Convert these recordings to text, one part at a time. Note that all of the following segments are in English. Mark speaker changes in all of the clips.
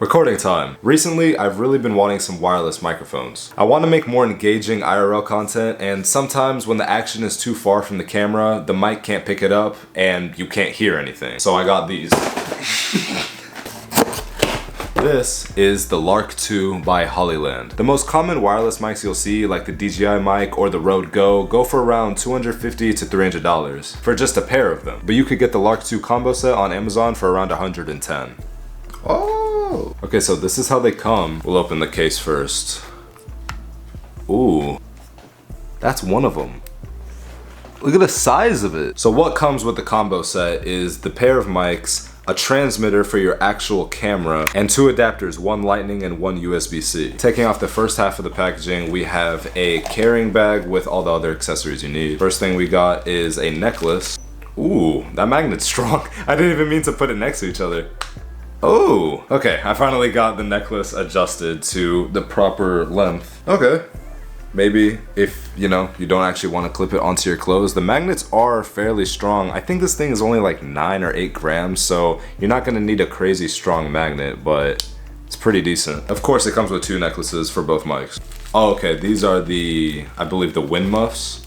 Speaker 1: Recording time. Recently, I've really been wanting some wireless microphones. I want to make more engaging IRL content, and sometimes when the action is too far from the camera, the mic can't pick it up and you can't hear anything. So I got these. This is the Lark 2 by Hollyland. The most common wireless mics you'll see, like the DJI mic or the Rode go for around $250 to $300 for just a pair of them. But you could get the Lark 2 combo set on Amazon for around $110. Oh! Okay, so this is how they come. We'll open the case first. Ooh. That's one of them. Look at the size of it. So what comes with the combo set is the pair of mics, a transmitter for your actual camera, and two adapters, one lightning and one USB-C. Taking off the first half of the packaging, we have a carrying bag with all the other accessories you need. First thing we got is a necklace. Ooh, that magnet's strong. I didn't even mean to put it next to each other. Oh, okay, I finally got the necklace adjusted to the proper length. Okay. Maybe if, you know, you don't actually want to clip it onto your clothes. The magnets are fairly strong. I think this thing is only like 9 or 8 grams, so you're not going to need a crazy strong magnet, but it's pretty decent. Of course, it comes with 2 necklaces for both mics. Oh, okay, these are the, I believe, the wind muffs.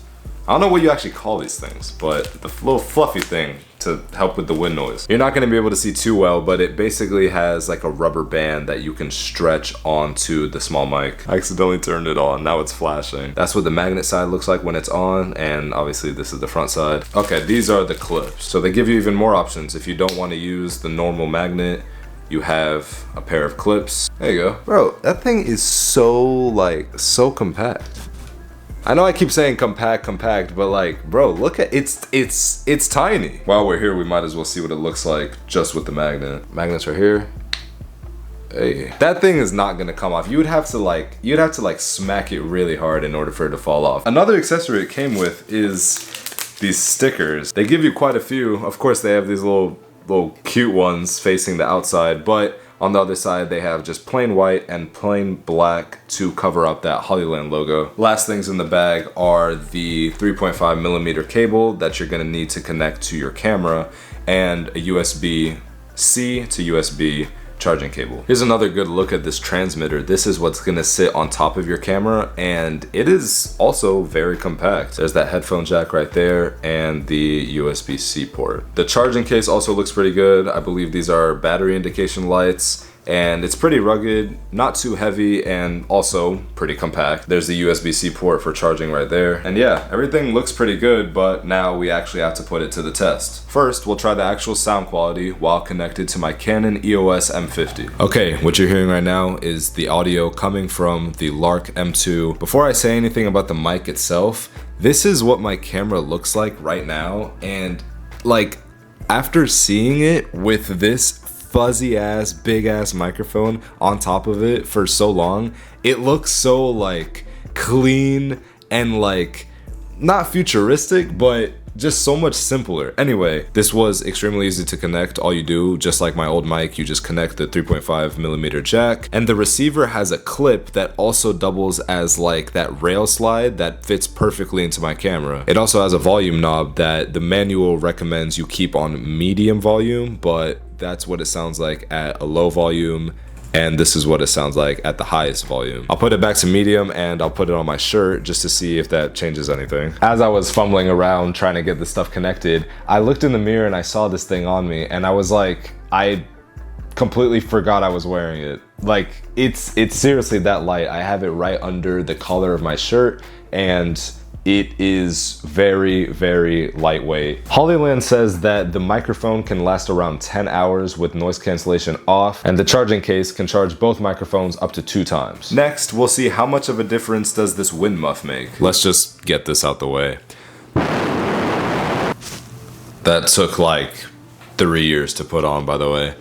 Speaker 1: I don't know what you actually call these things, but the little fluffy thing to help with the wind noise. You're not gonna be able to see too well, but it basically has like a rubber band that you can stretch onto the small mic. I accidentally turned it on, now it's flashing. That's what the magnet side looks like when it's on, and obviously this is the front side. Okay, these are the clips. So they give you even more options. If you don't wanna use the normal magnet, you have a pair of clips. There you go. Bro, that thing is so compact. I know I keep saying compact, but like, bro, look at it's tiny. While we're here, we might as well see what it looks like just with the magnet. Magnets right here. Hey, that thing is not gonna come off. You'd have to like smack it really hard in order for it to fall off. Another accessory it came with is these stickers. They give you quite a few. Of course, they have these little cute ones facing the outside, but on the other side, they have just plain white and plain black to cover up that Hollyland logo. Last things in the bag are the 3.5mm cable that you're gonna need to connect to your camera and a USB-C to USB charging cable. Here's another good look at this transmitter. This is what's gonna sit on top of your camera, and it is also very compact. There's that headphone jack right there and the USB-C port. The charging case also looks pretty good. I believe these are battery indication lights, and it's pretty rugged, not too heavy, and also pretty compact. There's the USB-C port for charging right there. And yeah, everything looks pretty good, but now we actually have to put it to the test. First, we'll try the actual sound quality while connected to my Canon EOS M50. Okay, what you're hearing right now is the audio coming from the Lark M2. Before I say anything about the mic itself, this is what my camera looks like right now, and like, after seeing it with this fuzzy ass, big ass microphone on top of it for so long, it looks so like clean and like not futuristic, but just so much simpler. Anyway, this was extremely easy to connect. All you do, just like my old mic, you just connect the 3.5mm jack, and the receiver has a clip that also doubles as like that rail slide that fits perfectly into my camera. It also has a volume knob that the manual recommends you keep on medium volume, but that's what it sounds like at a low volume, and this is what it sounds like at the highest volume. I'll put it back to medium and I'll put it on my shirt just to see if that changes anything. As I was fumbling around trying to get this stuff connected, I looked in the mirror and I saw this thing on me, and I was like, I completely forgot I was wearing it. Like, it's seriously that light. I have it right under the collar of my shirt, and it is very, very lightweight. Hollyland says that the microphone can last around 10 hours with noise cancellation off, and the charging case can charge both microphones up to 2 times. Next, we'll see how much of a difference does this wind muff make. Let's just get this out the way. That took like 3 years to put on, by the way.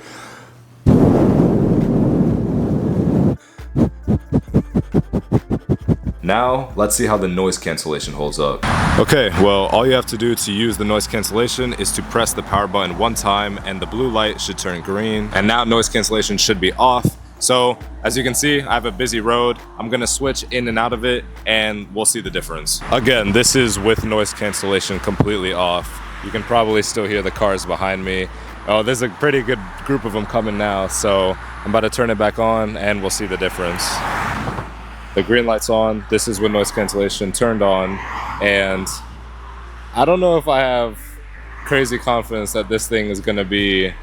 Speaker 1: Now, let's see how the noise cancellation holds up. Okay, well, all you have to do to use the noise cancellation is to press the power button 1 time, and the blue light should turn green. And now noise cancellation should be off. So, as you can see, I have a busy road. I'm gonna switch in and out of it, and we'll see the difference. Again, this is with noise cancellation completely off. You can probably still hear the cars behind me. Oh, there's a pretty good group of them coming now, so I'm about to turn it back on and we'll see the difference. The green light's on. This is with noise cancellation turned on. And I don't know if I have crazy confidence that this thing is gonna be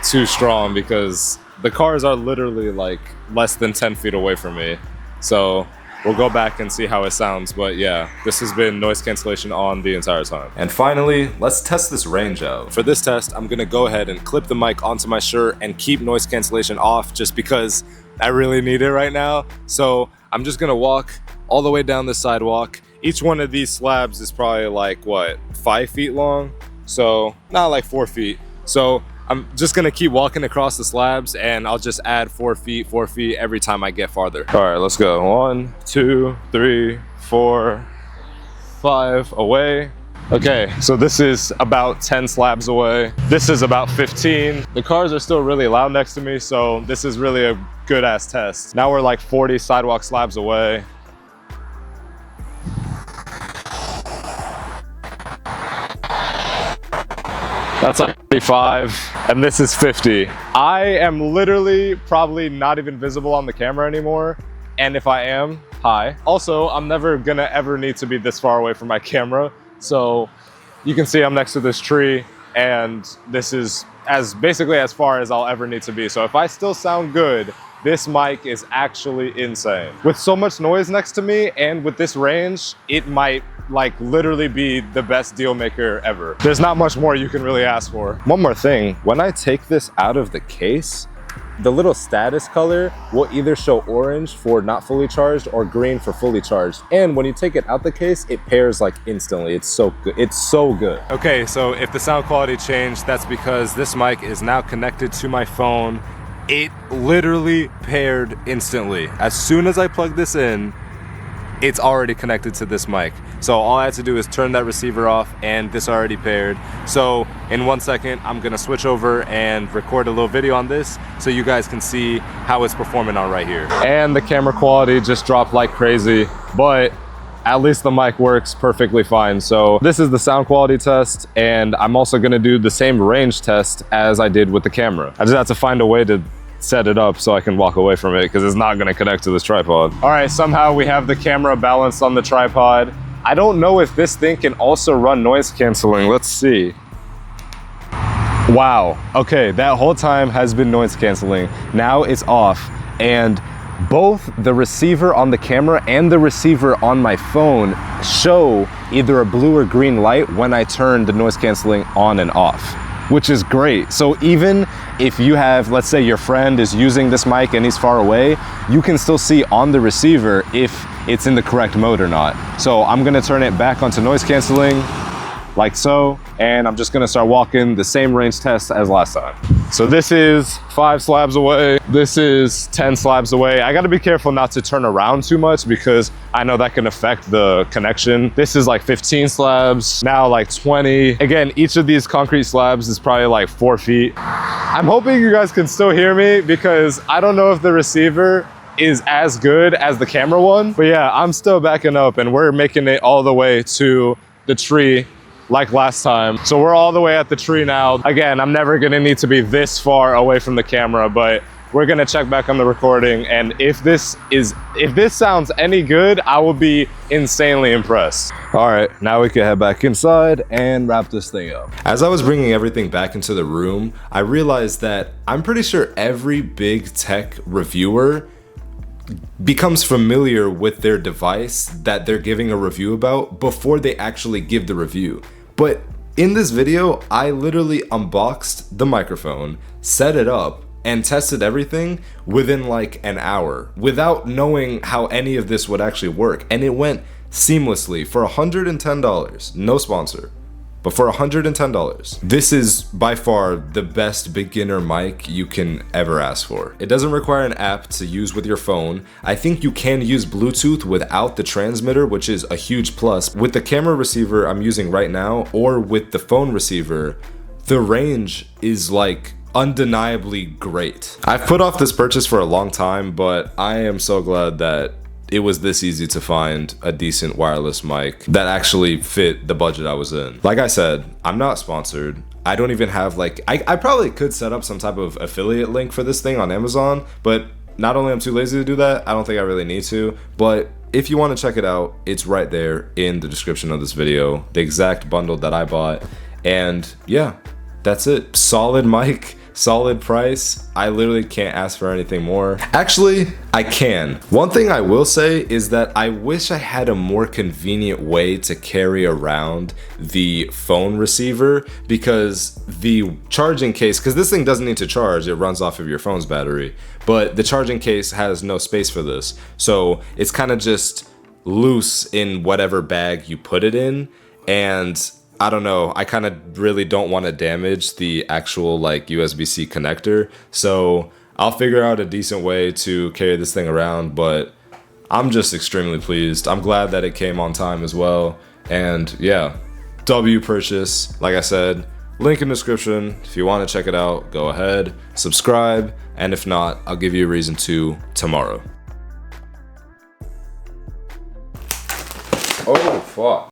Speaker 1: too strong because the cars are literally like less than 10 feet away from me. So we'll go back and see how it sounds, but yeah, this has been noise cancellation on the entire time. And finally, let's test this range out. For this test, I'm gonna go ahead and clip the mic onto my shirt and keep noise cancellation off just because I really need it right now. So I'm just gonna walk all the way down the sidewalk. Each one of these slabs is probably like, what, 5 feet long? So not like 4 feet. So I'm just gonna keep walking across the slabs and I'll just add 4 feet every time I get farther. All right, let's go. 1, 2, 3, 4, 5, away. Okay, so this is about 10 slabs away. This is about 15. The cars are still really loud next to me, so this is really a good ass test. Now we're like 40 sidewalk slabs away. That's like 35, and this is 50. I am literally probably not even visible on the camera anymore, and if I am, hi. Also, I'm never gonna ever need to be this far away from my camera, so you can see I'm next to this tree, and this is basically as far as I'll ever need to be. So if I still sound good, this mic is actually insane. With so much noise next to me, and with this range, it might like literally be the best deal maker ever. There's not much more you can really ask for. One more thing, when I take this out of the case, the little status color will either show orange for not fully charged or green for fully charged. And when you take it out the case, it pairs like instantly. It's so good. It's so good. Okay, so if the sound quality changed, that's because this mic is now connected to my phone. It literally paired instantly. As soon as I plug this in, it's already connected to this mic. So all I had to do is turn that receiver off and this already paired. So in 1 second, I'm gonna switch over and record a little video on this so you guys can see how it's performing on right here. And the camera quality just dropped like crazy, but at least the mic works perfectly fine. So this is the sound quality test, and I'm also gonna do the same range test as I did with the camera. I just have to find a way to set it up so I can walk away from it because it's not gonna connect to this tripod. All right, somehow we have the camera balanced on the tripod. I don't know if this thing can also run noise canceling. Let's see. Wow, okay, that whole time has been noise canceling. Now it's off, and both the receiver on the camera and the receiver on my phone show either a blue or green light when I turn the noise canceling on and off, which is great. So even if you have, let's say your friend is using this mic and he's far away, you can still see on the receiver if it's in the correct mode or not. So I'm gonna turn it back onto noise canceling, like so, and I'm just gonna start walking the same range test as last time. So this is 5 slabs away. This is 10 slabs away. I gotta be careful not to turn around too much because I know that can affect the connection. This is like 15 slabs, now like 20. Again, each of these concrete slabs is probably like 4 feet. I'm hoping you guys can still hear me because I don't know if the receiver is as good as the camera one. But yeah, I'm still backing up and we're making it all the way to the tree like last time. So we're all the way at the tree now. Again, I'm never gonna need to be this far away from the camera, but we're gonna check back on the recording, and if this sounds any good, I will be insanely impressed. All right, now we can head back inside and wrap this thing up. As I was bringing everything back into the room, I realized that I'm pretty sure every big tech reviewer becomes familiar with their device that they're giving a review about before they actually give the review. But in this video, I literally unboxed the microphone, set it up, and tested everything within like an hour without knowing how any of this would actually work. And it went seamlessly for $110, no sponsor. But for $110, this is by far the best beginner mic you can ever ask for. It doesn't require an app to use with your phone. I think you can use Bluetooth without the transmitter, which is a huge plus. With the camera receiver I'm using right now, or with the phone receiver, the range is like undeniably great. I've put off this purchase for a long time, but I am so glad that it was this easy to find a decent wireless mic that actually fit the budget I was in. Like I said, I'm not sponsored. I don't even have like, I probably could set up some type of affiliate link for this thing on Amazon, but not only I'm too lazy to do that, I don't think I really need to, but if you want to check it out, it's right there in the description of this video, the exact bundle that I bought. And yeah, that's it. Solid mic, solid price. I literally can't ask for anything more. Actually, I can. One thing I will say is that I wish I had a more convenient way to carry around the phone receiver, because the charging case, because this thing doesn't need to charge, it runs off of your phone's battery, but the charging case has no space for this. So it's kind of just loose in whatever bag you put it in, and I don't know, I kind of really don't want to damage the actual like USB-C connector, so I'll figure out a decent way to carry this thing around, but I'm just extremely pleased. I'm glad that it came on time as well, and yeah, W purchase. Like I said, link in description. If you want to check it out, go ahead, subscribe, and if not, I'll give you a reason to tomorrow. Oh, fuck.